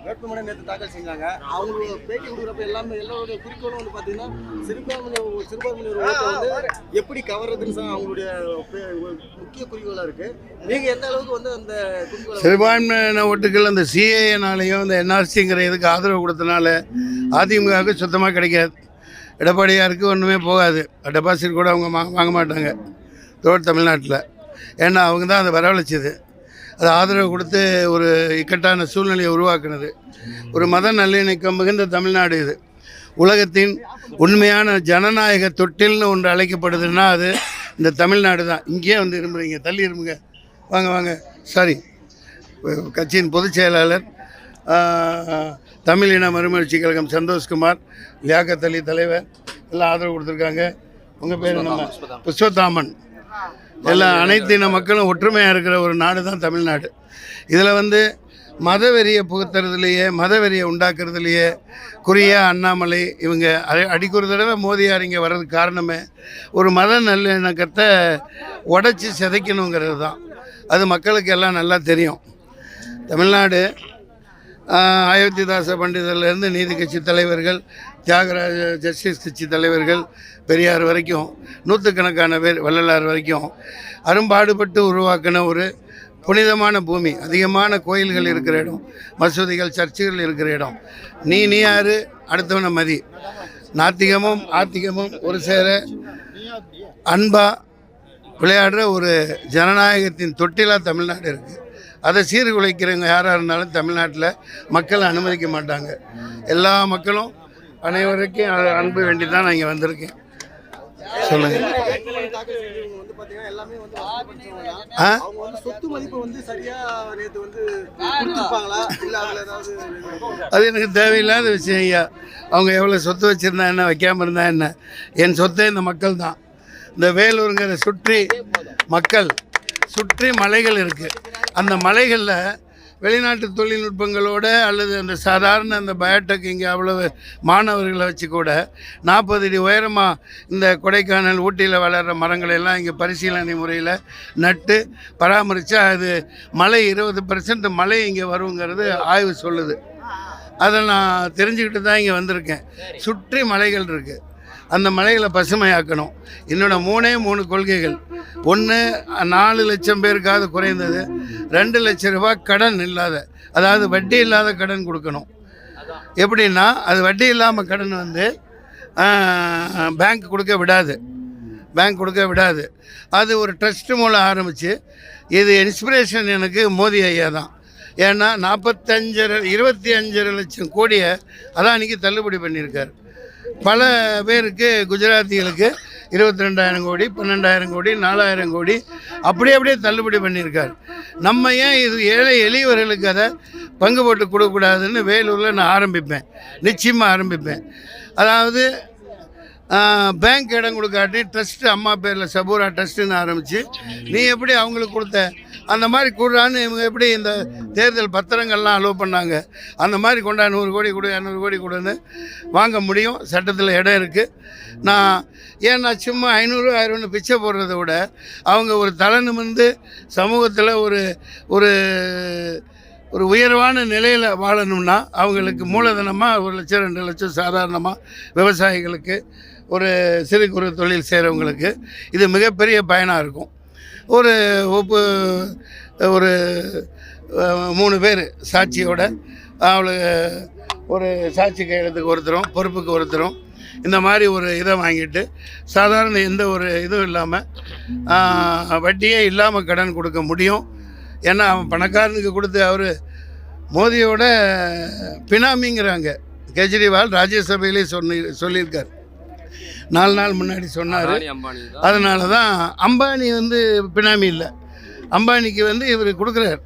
வேட்புமனு நேற்று தாக்கல் செஞ்சாங்க. அவங்க பேட்டி கொடுக்குறப்ப எல்லாருடைய குறிக்கோளும் வந்து பார்த்தீங்கன்னா சிறுபான்மையினர் ஓட்டை வந்து எப்படி கவர்றதுன்னு அவங்களுடைய முக்கிய குறிக்கோளாக இருக்கு. நீங்க எந்த அளவுக்கு வந்து அந்த சிறுபான்மையின ஓட்டுகள் அந்த சிஏஏனாலையும் இந்த என்ஆர்சிங்கிற இதுக்கு ஆதரவு கொடுத்தனால அதிமுகவுக்கு சுத்தமாக கிடைக்காது. எடப்பாடியாருக்கு ஒன்றுமே போகாது. டெபாசிட் கூட அவங்க வாங்க மாட்டாங்க தமிழ்நாட்டில். ஏன்னா அவங்க தான் அதை வரவழைச்சது. அது ஆதரவு கொடுத்து ஒரு இக்கட்டான சூழ்நிலையை உருவாக்குனது. ஒரு மத நல்லிணக்கம் மிகுந்த தமிழ்நாடு இது. உலகத்தின் உண்மையான ஜனநாயக தொட்டில்னு ஒன்று அழைக்கப்படுதுன்னா அது இந்த தமிழ்நாடு தான். இங்கேயே வந்து இரும்புறீங்க, தள்ளி இரும்புங்க, வாங்க வாங்க. சாரி, கட்சியின் பொதுச் செயலாளர் தமிழ் இன மறுமலர்ச்சி கழகம் சந்தோஷ்குமார், லியாக்கத் அலி தலைவர் எல்லாம் ஆதரவு கொடுத்துருக்காங்க. உங்கள் பேர் நம்ம புஷ்பதாமன். எல்லாம் அனைத்து இன மக்களும் ஒற்றுமையாக இருக்கிற ஒரு நாடு தான் தமிழ்நாடு. இதில் வந்து மதவெறியை புகுத்துறதுலையே, மதவெறியை உண்டாக்குறதுலையே குறிய அண்ணாமலை இவங்க அடிக்கொரு தடவை மோதியார் இங்கே வர்றதுக்கு காரணமே ஒரு மத நல்லிணக்கத்தை உடைச்சி சிதைக்கணுங்கிறது தான். அது மக்களுக்கு எல்லாம் நல்லா தெரியும். தமிழ்நாடு அயோத்திதாச பண்டிதர்லேருந்து நீதி கட்சி தலைவர்கள், தியாகராஜ ஜஸ்டிஸ் கட்சி தலைவர்கள், பெரியார் வரைக்கும் நூற்றுக்கணக்கான பேர், வள்ளலார் வரைக்கும் அரும்பாடுபட்டு உருவாக்கின ஒரு புனிதமான பூமி. அதிகமான கோயில்கள் இருக்கிற இடம், மசூதிகள், சர்ச்சுகள் இருக்கிற இடம். நீ யார், அடுத்தவனை மதி. நாத்திகமும் ஆத்திகமும் ஒரு சேர அன்பாக விளையாடுற ஒரு ஜனநாயகத்தின் தொட்டிலாக தமிழ்நாடு இருக்குது. அதை சீர்குலைக்கிறவங்க யாராக இருந்தாலும் தமிழ்நாட்டில் மக்கள் அனுமதிக்க மாட்டாங்க. எல்லா மக்களும் அனைவருக்கும் அன்பு வேண்டி தான் நான் இங்கே வந்திருக்கேன். சொல்லுங்க. அது எனக்கு தேவையில்லாத விஷயம் ஐயா. அவங்க எவ்வளோ சொத்து வச்சுருந்தா என்ன, வைக்காமல் இருந்தா என்ன, என் சொத்தை இந்த மக்கள் தான். இந்த வேலூருங்கிற சுற்றி மலைகள் இருக்குது. அந்த மலைகளில் வெளிநாட்டு தொழில்நுட்பங்களோட அல்லது அந்த சாதாரண அந்த பயோடெக் இங்கே அவ்வளவு மாணவர்களை வச்சு கூட 40 அடி உயரமாக இந்த கொடைக்கானல், ஊட்டியில் வளர்கிற மரங்களெல்லாம் இங்கே பரிசீலனை முறையில் நட்டு பராமரித்தா அது மழை 20% மழை இங்கே வருங்கிறது ஆய்வு சொல்லுது. அதை நான் தெரிஞ்சுக்கிட்டு தான் இங்கே வந்திருக்கேன். சுற்றி மலைகள் இருக்குது. அந்த மலைகளை பசுமையாக்கணும். என்னோட 3 கொள்கைகள். 1, 4 லட்சம் பேருக்காவது குறைந்தது 2 லட்சம் ரூபாய் கடன் இல்லாத, அதாவது வட்டி இல்லாத கடன் கொடுக்கணும். எப்படின்னா அது வட்டி இல்லாமல் கடன் வந்து பேங்க் கொடுக்க விடாது. அது ஒரு ட்ரஸ்ட் மூலம் ஆரம்பித்து, இது இன்ஸ்பிரேஷன் எனக்கு மோடி ஐயா தான். ஏன்னா 25 லட்சம் கோடியை அதானிக்கு தள்ளுபடி பண்ணியிருக்கார். பல பேருக்கு, குஜராத்திகளுக்கு 22,000 கோடி, 12,000 கோடி, 4,000 கோடி அப்படியே தள்ளுபடி பண்ணியிருக்கார். நம்ம ஏன் இது ஏழை எளியவர்களுக்கு அதை பங்கு போட்டு கொடுக்கக்கூடாதுன்னு வேலூரில் நான் நிச்சயமாக ஆரம்பிப்பேன். அதாவது பேங்க் இடம் கொடுக்காட்டி ட்ரஸ்ட்டு, அம்மா பேரில் சபூரா ட்ரஸ்ட்டுன்னு ஆரம்பித்து, நீ எப்படி அவங்களுக்கு கொடுத்த அந்த மாதிரி கூடுறான்னு இவங்க எப்படி இந்த தேர்தல் பத்திரங்கள்லாம் அலோவ் பண்ணாங்க, அந்த மாதிரி கொண்டா 100 கோடி கொடு, 200 கோடி கொடுன்னு வாங்க முடியும். சட்டத்தில் இடம் இருக்குது. ஏன்னா சும்மா 500 1000 பிச்சை போடுறத விட அவங்க ஒரு தலை நிமிர்ந்து சமூகத்தில் ஒரு ஒரு உயர்வான நிலையில் வாழணும்னா அவங்களுக்கு மூலதனமாக 1 லட்சம் 2 லட்சம் சாதாரணமாக விவசாயிகளுக்கு, ஒரு சிறு குறு தொழில் செய்கிறவங்களுக்கு இது மிகப்பெரிய பயனாக இருக்கும். ஒரு 3 பேர் சாட்சியோட அவளுக்கு ஒரு சாட்சி கையெழுத்துக்கு ஒருத்தரும், பொறுப்புக்கு ஒருத்தரும், இந்த மாதிரி ஒரு இதை வாங்கிட்டு சாதாரண எந்த ஒரு இதுவும் இல்லாமல் வட்டியே இல்லாமல் கடன் கொடுக்க முடியும். ஏன்னா அவன் பணக்காரனுக்கு கொடுத்து அவர் மோதியோட பினாமிங்கிறாங்க. கெஜ்ரிவால் ராஜ்யசபையிலே சொல்லியிருக்கார். 4 நாள் முன்னாடி சொன்னார். அதனால தான் அம்பானி வந்து பினாமி இல்லை, அம்பானிக்கு வந்து இவர் கொடுக்குறார்.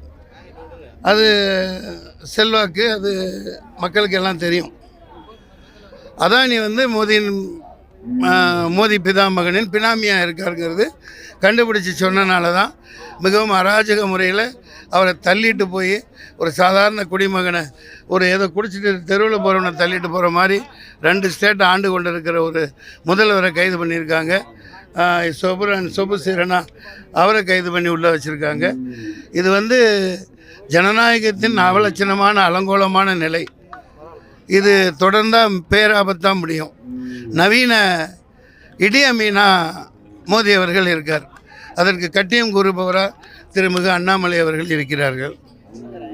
அது செல்வாக்கு, அது மக்களுக்கு எல்லாம் தெரியும். அதானி வந்து மோதி பிதாமகனின் பினாமியாக இருக்காருங்கிறது கண்டுபிடிச்சி சொன்னனால தான் மிகவும் அராஜக முறையில் அவரை தள்ளிட்டு போய் ஒரு சாதாரண குடிமகனை ஏதோ குடிச்சிட்டு தெருவில் போகிறவனை தள்ளிட்டு போகிற மாதிரி 2 ஸ்டேட்டை ஆண்டு கொண்டு இருக்கிற ஒரு முதல்வரை கைது பண்ணியிருக்காங்க. சொபு சீரனா அவரை கைது பண்ணி உள்ளே வச்சுருக்காங்க. இது வந்து ஜனநாயகத்தின் அவலட்சணமான அலங்கோலமான நிலை. இது தொடர்ந்தால் பேராபத்தான் முடியும். நவீன இடி அமீனா மோடி அவர்கள் இருக்கார். அதற்கு கட்டியம் கூறுபவராக திருமிகு அண்ணாமலை அவர்கள் இருக்கிறார்கள்.